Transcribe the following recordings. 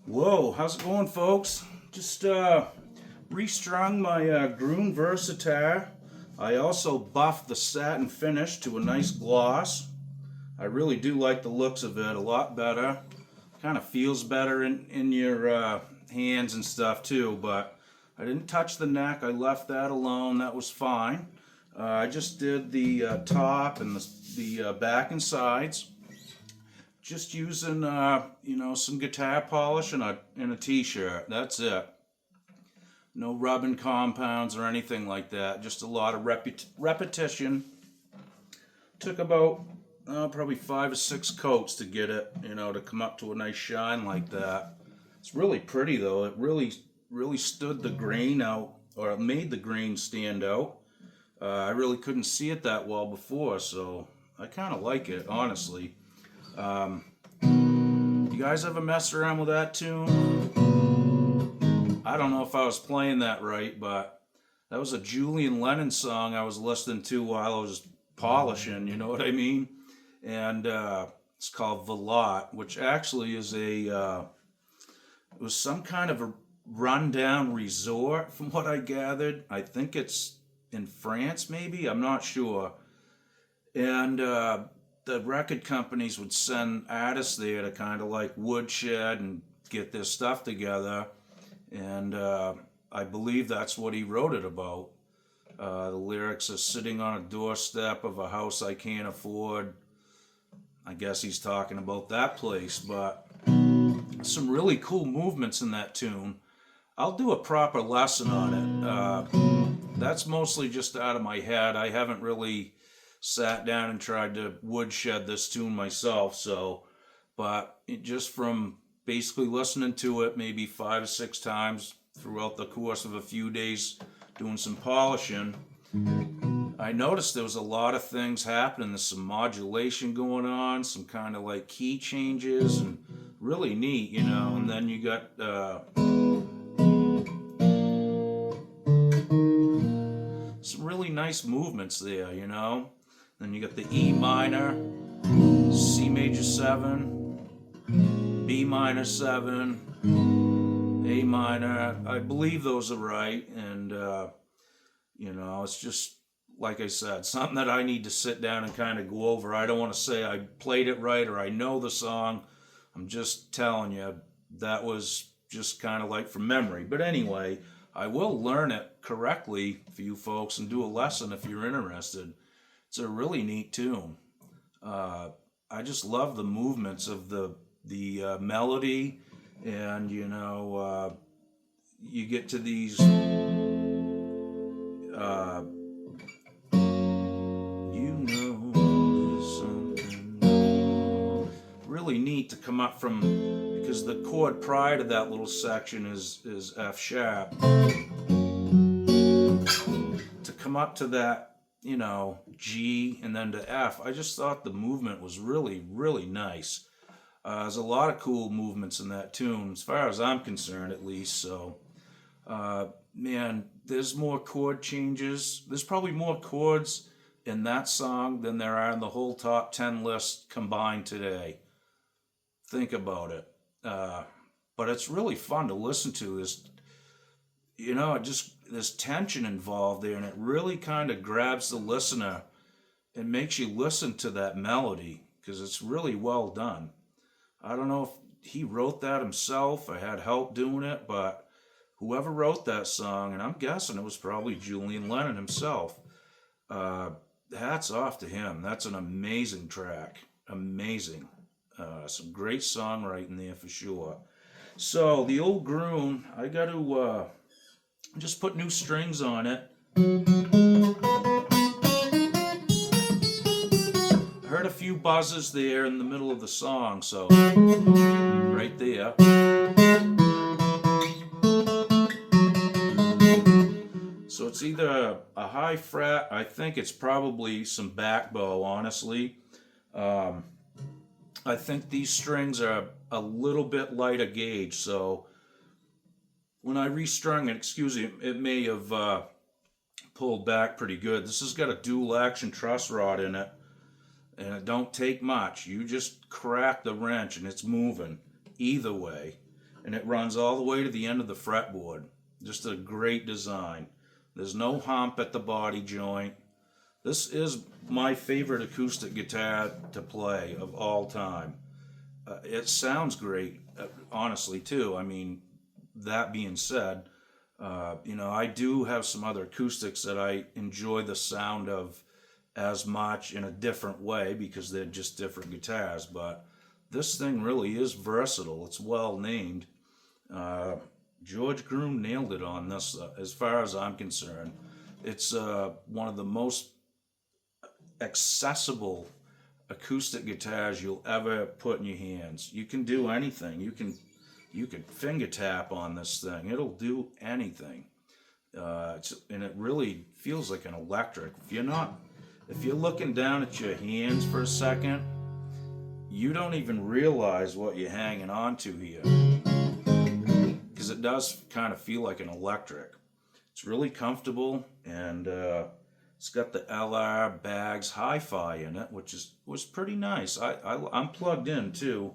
Whoa, how's it going, folks? Just restrung my Gruhn Versitar. I also buffed the satin finish to a nice gloss. I really do like the looks of it a lot better. Kind of feels better in your hands and stuff too, but I didn't touch the neck. I left that alone. That was fine. I just did the top and the back and sides. Just using, some guitar polish and a t-shirt. That's it. No rubbing compounds or anything like that. Just a lot of repetition. Took about probably 5 or 6 coats to get it, to come up to a nice shine like that. It's really pretty though. It really stood the grain out, or it made the grain stand out. I really couldn't see it that well before, so I kind of like it, honestly. You guys ever mess around with that tune? I don't know if I was playing that right, but that was a Julian Lennon song I was listening to while I was polishing, you know what I mean? And it's called Versitar, which actually is it was some kind of a rundown resort from what I gathered. I think it's in France, maybe? I'm not sure. And the record companies would send artists there to kind of like woodshed and get their stuff together. And I believe that's what he wrote it about. The lyrics are sitting on a doorstep of a house I can't afford. I guess he's talking about that place, but some really cool movements in that tune. I'll do a proper lesson on it. That's mostly just out of my head. I haven't really sat down and tried to woodshed this tune myself, but just from basically listening to it maybe 5 or 6 times throughout the course of a few days doing some polishing, I noticed there was a lot of things happening. There's some modulation going on, some kind of like key changes, and really neat, and then you got some really nice movements there, Then you got the E minor, C major 7, B minor 7, A minor. I believe those are right. And, it's just, like I said, something that I need to sit down and kind of go over. I don't want to say I played it right or I know the song. I'm just telling you, that was just kind of like from memory. But anyway, I will learn it correctly for you folks and do a lesson if you're interested. It's a really neat tune. I just love the movements of the melody, and you get to these there's something really neat to come up from, because the chord prior to that little section is F sharp. To come up to that, G and then to F, I just thought the movement was really, really nice. There's a lot of cool movements in that tune, as far as I'm concerned, at least. So Man, there's more chord changes. There's probably more chords in that song than there are in the whole top 10 list combined today. Think about it. But it's really fun to listen to. There's tension involved there, and it really kind of grabs the listener and makes you listen to that melody because it's really well done. I don't know if he wrote that himself or had help doing it, but whoever wrote that song, and I'm guessing it was probably Julian Lennon himself, hats off to him. That's an amazing track. Amazing. Some great songwriting there for sure. So the old Gruhn, I got to just put new strings on it. I heard a few buzzes there in the middle of the song, so right there. So it's either a high fret, I think it's probably some back bow, honestly. I think these strings are a little bit lighter gauge, so when I restrung it, it may have pulled back pretty good. This has got a dual action truss rod in it, and it don't take much. You just crack the wrench and it's moving either way, and it runs all the way to the end of the fretboard. Just a great design. There's no hump at the body joint. This is my favorite acoustic guitar to play of all time. It sounds great, honestly, too. I mean, that being said, I do have some other acoustics that I enjoy the sound of as much in a different way because they're just different guitars. But this thing really is versatile. It's well named. George Gruhn nailed it on this, as far as I'm concerned. It's one of the most accessible acoustic guitars you'll ever put in your hands. You can do anything. You can finger tap on this thing. It'll do anything. And it really feels like an electric. If you're looking down at your hands for a second, you don't even realize what you're hanging on to here, because it does kind of feel like an electric. It's really comfortable, and it's got the LR Bags hi-fi in it, which was pretty nice. I'm plugged in too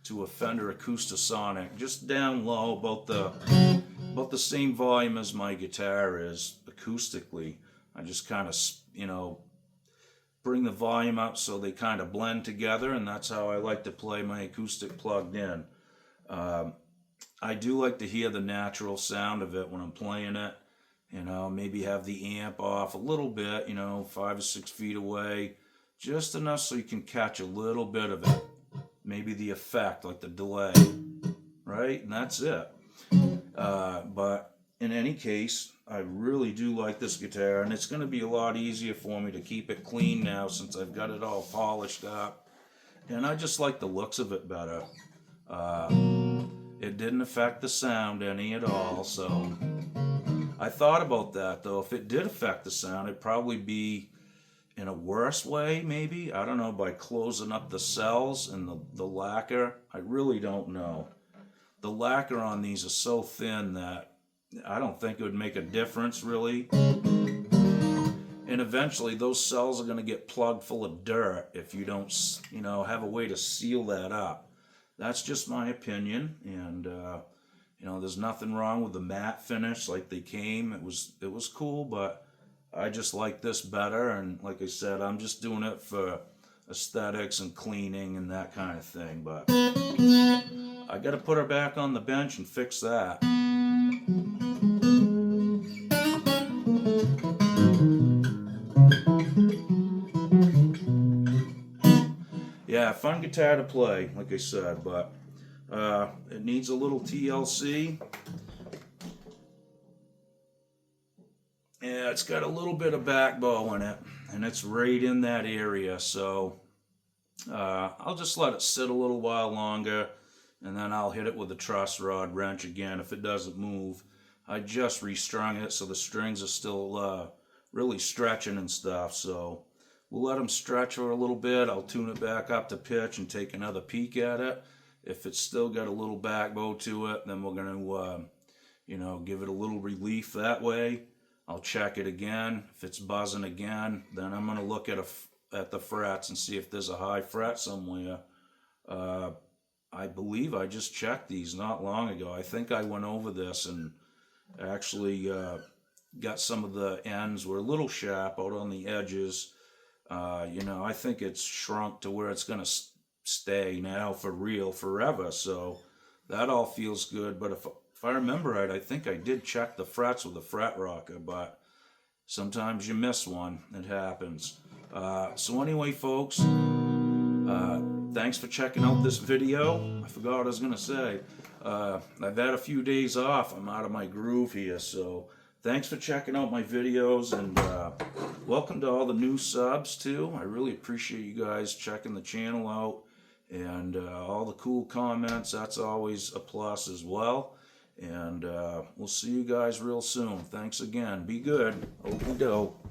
to a Fender Acoustasonic, just down low, about the same volume as my guitar is acoustically. I just kind of bring the volume up so they kind of blend together, and that's how I like to play my acoustic plugged in. I do like to hear the natural sound of it when I'm playing it. Maybe have the amp off a little bit, 5 or 6 feet away, just enough so you can catch a little bit of it. Maybe the effect, like the delay, right? And that's it. But in any case, I really do like this guitar, and it's going to be a lot easier for me to keep it clean now since I've got it all polished up. And I just like the looks of it better. It didn't affect the sound any at all, so I thought about that, though. If it did affect the sound, it'd probably be in a worse way, maybe. I don't know, by closing up the cells and the lacquer. I really don't know. The lacquer on these is so thin that I don't think it would make a difference, really. And eventually, those cells are going to get plugged full of dirt if you don't, have a way to seal that up. That's just my opinion, and there's nothing wrong with the matte finish like they came. It was cool, but I just like this better, and like I said, I'm just doing it for aesthetics and cleaning and that kind of thing, but I gotta put her back on the bench and fix that. Yeah, fun guitar to play, like I said, but it needs a little TLC. Yeah, it's got a little bit of back bow in it, and it's right in that area, so I'll just let it sit a little while longer, and then I'll hit it with a truss rod wrench again if it doesn't move. I just restrung it, so the strings are still really stretching and stuff, so we'll let them stretch for a little bit. I'll tune it back up to pitch and take another peek at it. If it's still got a little back bow to it, then we're going to you know, give it a little relief that way. I'll check it again. If it's buzzing again, then I'm going to look at the frets and see if there's a high fret somewhere. I believe I just checked these not long ago. I think I went over this and actually got some of the ends were a little sharp out on the edges. You know, I think it's shrunk to where it's going to stay now for real forever. So that all feels good. But if I remember right, I think I did check the frets with a fret rocker, but sometimes you miss one. It happens. So anyway, folks, thanks for checking out this video. I forgot what I was going to say. I've had a few days off. I'm out of my groove here, so thanks for checking out my videos, and welcome to all the new subs too. I really appreciate you guys checking the channel out, and all the cool comments. That's always a plus as well. And we'll see you guys real soon. Thanks again. Be good. Okey-doke.